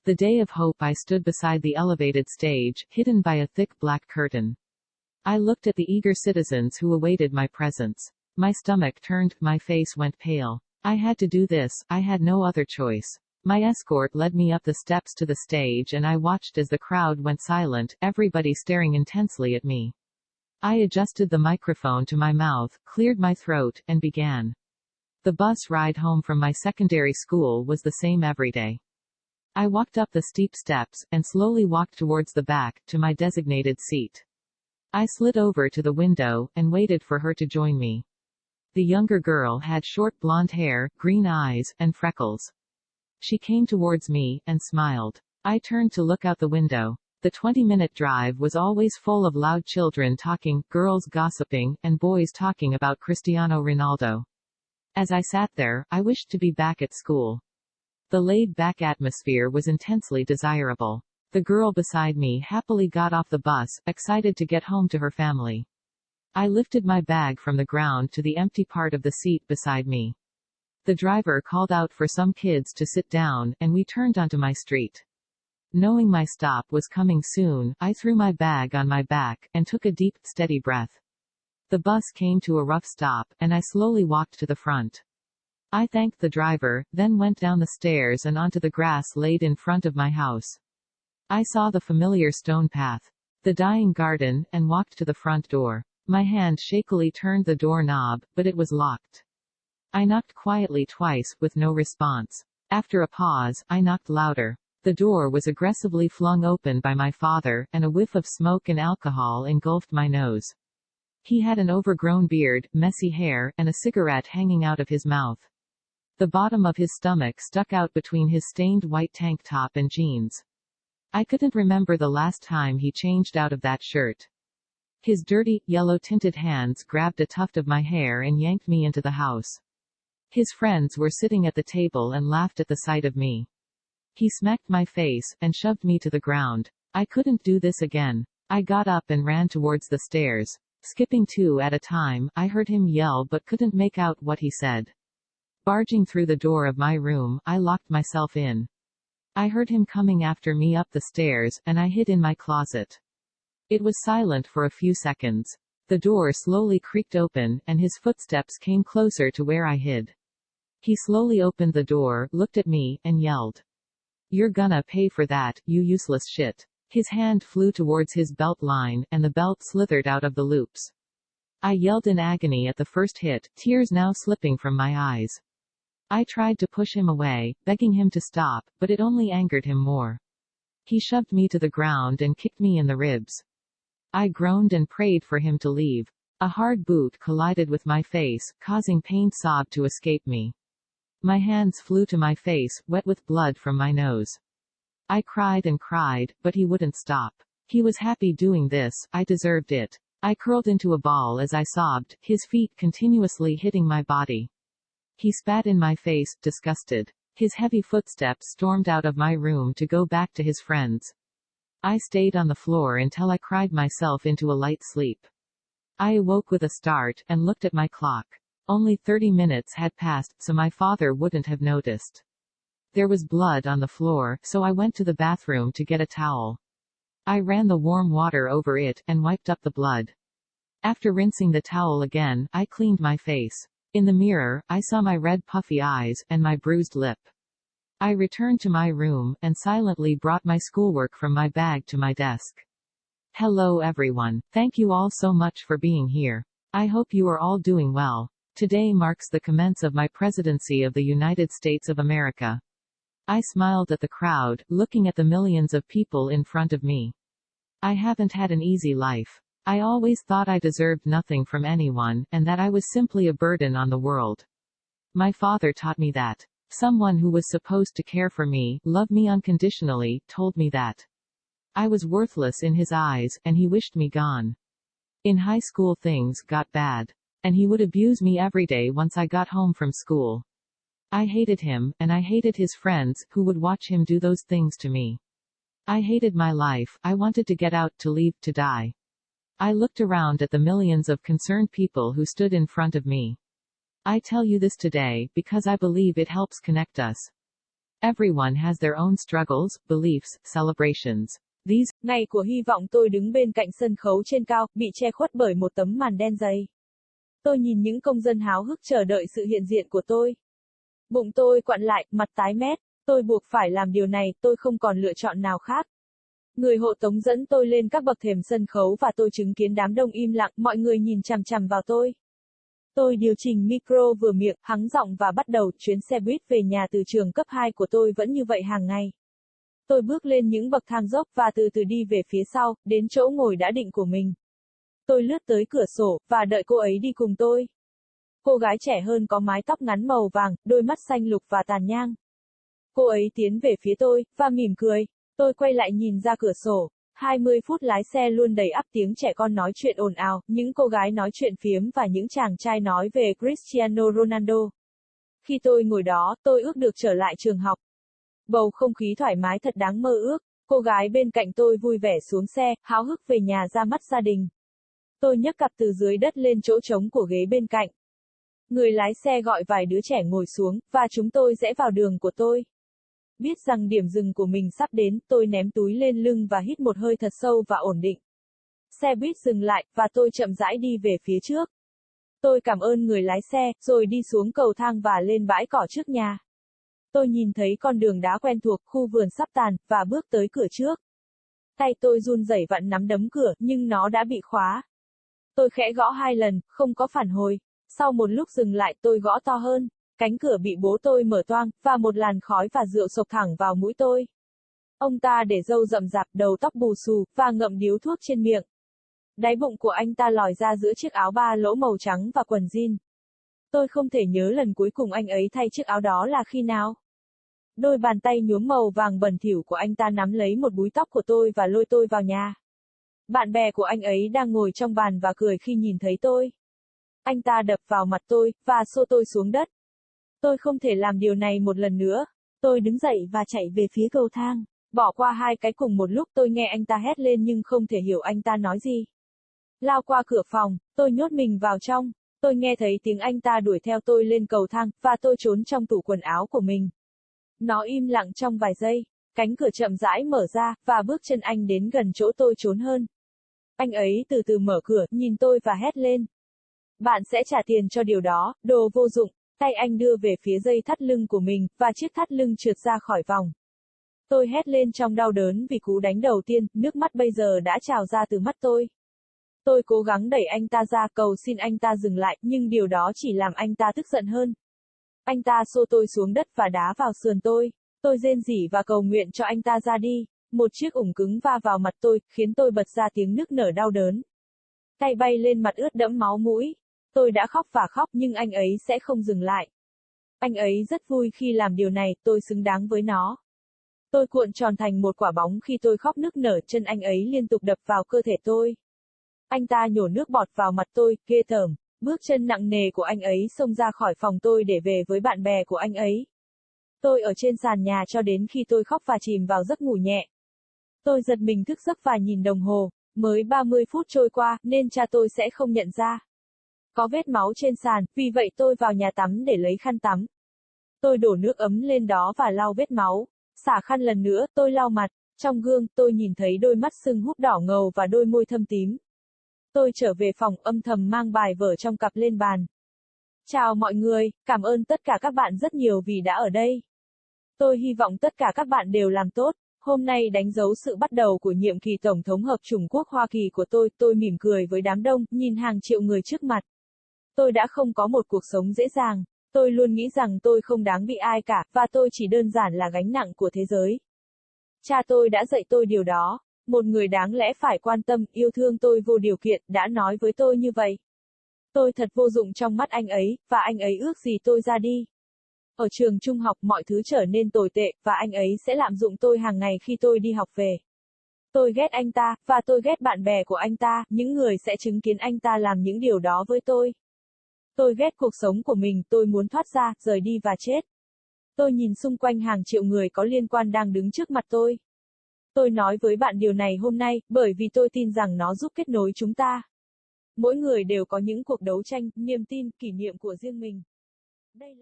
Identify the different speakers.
Speaker 1: The day of hope I stood beside the elevated stage, hidden by a thick black curtain. I looked at the eager citizens who awaited my presence. My stomach turned, my face went pale. I had to do this, I had no other choice. My escort led me up the steps to the stage and I watched as the crowd went silent, everybody staring intensely at me. I adjusted the microphone to my mouth, cleared my throat, and began. The bus ride home from my secondary school was the same every day. I walked up the steep steps, and slowly walked towards the back, to my designated seat. I slid over to the window, and waited for her to join me. The younger girl had short blonde hair, green eyes, and freckles. She came towards me, and smiled. I turned to look out the window. The 20-minute drive was always full of loud children talking, girls gossiping, and boys talking about Cristiano Ronaldo. As I sat there, I wished to be back at school. The laid-back atmosphere was intensely desirable. The girl beside me happily got off the bus, excited to get home to her family. I lifted my bag from the ground to the empty part of the seat beside me. The driver called out for some kids to sit down, and we turned onto my street. Knowing my stop was coming soon, I threw my bag on my back, and took a deep, steady breath. The bus came to a rough stop, and I slowly walked to the front. I thanked the driver, then went down the stairs and onto the grass laid in front of my house. I saw the familiar stone path, the dying garden, and walked to the front door. My hand shakily turned the door knob, but it was locked. I knocked quietly twice, with no response. After a pause, I knocked louder. The door was aggressively flung open by my father, and a whiff of smoke and alcohol engulfed my nose. He had an overgrown beard, messy hair, and a cigarette hanging out of his mouth. The bottom of his stomach stuck out between his stained white tank top and jeans. I couldn't remember the last time he changed out of that shirt. His dirty, yellow-tinted hands grabbed a tuft of my hair and yanked me into the house. His friends were sitting at the table and laughed at the sight of me. He smacked my face, and shoved me to the ground. I couldn't do this again. I got up and ran towards the stairs. Skipping 2 at a time, I heard him yell but couldn't make out what he said. Barging through the door of my room, I locked myself in. I heard him coming after me up the stairs, and I hid in my closet. It was silent for a few seconds. The door slowly creaked open, and his footsteps came closer to where I hid. He slowly opened the door, looked at me, and yelled, "You're gonna pay for that, you useless shit." His hand flew towards his belt line, and the belt slithered out of the loops. I yelled in agony at the first hit, tears now slipping from my eyes. I tried to push him away, begging him to stop, but it only angered him more. He shoved me to the ground and kicked me in the ribs. I groaned and prayed for him to leave. A hard boot collided with my face, causing pained sob to escape me. My hands flew to my face, wet with blood from my nose. I cried and cried, but he wouldn't stop. He was happy doing this, I deserved it. I curled into a ball as I sobbed, his feet continuously hitting my body. He spat in my face, disgusted. His heavy footsteps stormed out of my room to go back to his friends. I stayed on the floor until I cried myself into a light sleep. I awoke with a start, and looked at my clock. Only 30 minutes had passed, so my father wouldn't have noticed. There was blood on the floor, so I went to the bathroom to get a towel. I ran the warm water over it, and wiped up the blood. After rinsing the towel again, I cleaned my face. In the mirror, I saw my red puffy eyes, and my bruised lip. I returned to my room, and silently brought my schoolwork from my bag to my desk. Hello everyone. Thank you all so much for being here. I hope you are all doing well. Today marks the commence of my presidency of the United States of America. I smiled at the crowd, looking at the millions of people in front of me. I haven't had an easy life. I always thought I deserved nothing from anyone, and that I was simply a burden on the world. My father taught me that. Someone who was supposed to care for me, love me unconditionally, told me that I was worthless in his eyes, and he wished me gone. In high school things got bad. And he would abuse me every day once I got home from school. I hated him, and I hated his friends, who would watch him do those things to me. I hated my life, I wanted to get out, to leave, to die. I looked around at the millions of concerned people who stood in front of me. I tell you this today, because I believe it helps connect us. Everyone has their own struggles, beliefs, celebrations. These
Speaker 2: Ngày của hy vọng tôi đứng bên cạnh sân khấu trên cao, bị che khuất bởi một tấm màn đen dày. Tôi nhìn những công dân háo hức chờ đợi sự hiện diện của tôi. Bụng tôi quặn lại, mặt tái mét. Tôi buộc phải làm điều này, tôi không còn lựa chọn nào khác. Người hộ tống dẫn tôi lên các bậc thềm sân khấu và tôi chứng kiến đám đông im lặng, mọi người nhìn chằm chằm vào tôi. Tôi điều chỉnh micro vừa miệng, hắng giọng và bắt đầu, chuyến xe buýt về nhà từ trường cấp 2 của tôi vẫn như vậy hàng ngày. Tôi bước lên những bậc thang dốc và từ từ đi về phía sau, đến chỗ ngồi đã định của mình. Tôi lướt tới cửa sổ, và đợi cô ấy đi cùng tôi. Cô gái trẻ hơn có mái tóc ngắn màu vàng, đôi mắt xanh lục và tàn nhang. Cô ấy tiến về phía tôi, và mỉm cười. Tôi quay lại nhìn ra cửa sổ. 20 phút lái xe luôn đầy ắp tiếng trẻ con nói chuyện ồn ào, những cô gái nói chuyện phiếm và những chàng trai nói về Cristiano Ronaldo. Khi tôi ngồi đó, tôi ước được trở lại trường học. Bầu không khí thoải mái thật đáng mơ ước. Cô gái bên cạnh tôi vui vẻ xuống xe, háo hức về nhà ra mắt gia đình. Tôi nhấc cặp từ dưới đất lên chỗ trống của ghế bên cạnh. Người lái xe gọi vài đứa trẻ ngồi xuống, và chúng tôi rẽ vào đường của tôi. Biết rằng điểm dừng của mình sắp đến, tôi ném túi lên lưng và hít một hơi thật sâu và ổn định. Xe buýt dừng lại, và tôi chậm rãi đi về phía trước. Tôi cảm ơn người lái xe, rồi đi xuống cầu thang và lên bãi cỏ trước nhà. Tôi nhìn thấy con đường đá quen thuộc, khu vườn sắp tàn, và bước tới cửa trước. Tay tôi run rẩy vặn nắm đấm cửa, nhưng nó đã bị khóa. Tôi khẽ gõ 2 lần, không có phản hồi. Sau một lúc dừng lại, tôi gõ to hơn. Cánh cửa bị bố tôi mở toang, và một làn khói và rượu xộc thẳng vào mũi tôi. Ông ta để râu rậm rạp, đầu tóc bù xù, và ngậm điếu thuốc trên miệng. Đáy bụng của anh ta lòi ra giữa chiếc áo ba lỗ màu trắng và quần jean. Tôi không thể nhớ lần cuối cùng anh ấy thay chiếc áo đó là khi nào. Đôi bàn tay nhuốm màu vàng bẩn thỉu của anh ta nắm lấy một búi tóc của tôi và lôi tôi vào nhà. Bạn bè của anh ấy đang ngồi trong bàn và cười khi nhìn thấy tôi. Anh ta đập vào mặt tôi, và xô tôi xuống đất. Tôi không thể làm điều này một lần nữa. Tôi đứng dậy và chạy về phía cầu thang. Bỏ qua 2 cái cùng một lúc, tôi nghe anh ta hét lên nhưng không thể hiểu anh ta nói gì. Lao qua cửa phòng, tôi nhốt mình vào trong. Tôi nghe thấy tiếng anh ta đuổi theo tôi lên cầu thang, và tôi trốn trong tủ quần áo của mình. Nó im lặng trong vài giây. Cánh cửa chậm rãi mở ra, và bước chân anh đến gần chỗ tôi trốn hơn. Anh ấy từ từ mở cửa, nhìn tôi và hét lên. Bạn sẽ trả tiền cho điều đó, đồ vô dụng. Tay anh đưa về phía dây thắt lưng của mình, và chiếc thắt lưng trượt ra khỏi vòng. Tôi hét lên trong đau đớn vì cú đánh đầu tiên, nước mắt bây giờ đã trào ra từ mắt tôi. Tôi cố gắng đẩy anh ta ra, cầu xin anh ta dừng lại, nhưng điều đó chỉ làm anh ta tức giận hơn. Anh ta xô tôi xuống đất và đá vào sườn tôi. Tôi rên rỉ và cầu nguyện cho anh ta ra đi. Một chiếc ủng cứng va vào mặt tôi, khiến tôi bật ra tiếng nức nở đau đớn. Tay bay lên mặt ướt đẫm máu mũi. Tôi đã khóc và khóc nhưng anh ấy sẽ không dừng lại. Anh ấy rất vui khi làm điều này, tôi xứng đáng với nó. Tôi cuộn tròn thành một quả bóng khi tôi khóc nức nở, chân anh ấy liên tục đập vào cơ thể tôi. Anh ta nhổ nước bọt vào mặt tôi, ghê tởm. Bước chân nặng nề của anh ấy xông ra khỏi phòng tôi để về với bạn bè của anh ấy. Tôi ở trên sàn nhà cho đến khi tôi khóc và chìm vào giấc ngủ nhẹ. Tôi giật mình thức giấc và nhìn đồng hồ, mới 30 phút trôi qua, nên cha tôi sẽ không nhận ra. Có vết máu trên sàn, vì vậy tôi vào nhà tắm để lấy khăn tắm. Tôi đổ nước ấm lên đó và lau vết máu. Xả khăn lần nữa, tôi lau mặt. Trong gương, tôi nhìn thấy đôi mắt sưng húp đỏ ngầu và đôi môi thâm tím. Tôi trở về phòng, âm thầm mang bài vở trong cặp lên bàn. Chào mọi người, cảm ơn tất cả các bạn rất nhiều vì đã ở đây. Tôi hy vọng tất cả các bạn đều làm tốt. Hôm nay đánh dấu sự bắt đầu của nhiệm kỳ Tổng thống hợp chủng quốc Hoa Kỳ của tôi mỉm cười với đám đông, nhìn hàng triệu người trước mặt. Tôi đã không có một cuộc sống dễ dàng. Tôi luôn nghĩ rằng tôi không đáng bị ai cả, và tôi chỉ đơn giản là gánh nặng của thế giới. Cha tôi đã dạy tôi điều đó. Một người đáng lẽ phải quan tâm, yêu thương tôi vô điều kiện, đã nói với tôi như vậy. Tôi thật vô dụng trong mắt anh ấy, và anh ấy ước gì tôi ra đi. Ở trường trung học mọi thứ trở nên tồi tệ, và anh ấy sẽ lạm dụng tôi hàng ngày khi tôi đi học về. Tôi ghét anh ta, và tôi ghét bạn bè của anh ta, những người sẽ chứng kiến anh ta làm những điều đó với tôi. Tôi ghét cuộc sống của mình, tôi muốn thoát ra, rời đi và chết. Tôi nhìn xung quanh hàng triệu người có liên quan đang đứng trước mặt tôi. Tôi nói với bạn điều này hôm nay, bởi vì tôi tin rằng nó giúp kết nối chúng ta. Mỗi người đều có những cuộc đấu tranh, niềm tin, kỷ niệm của riêng mình. Đây là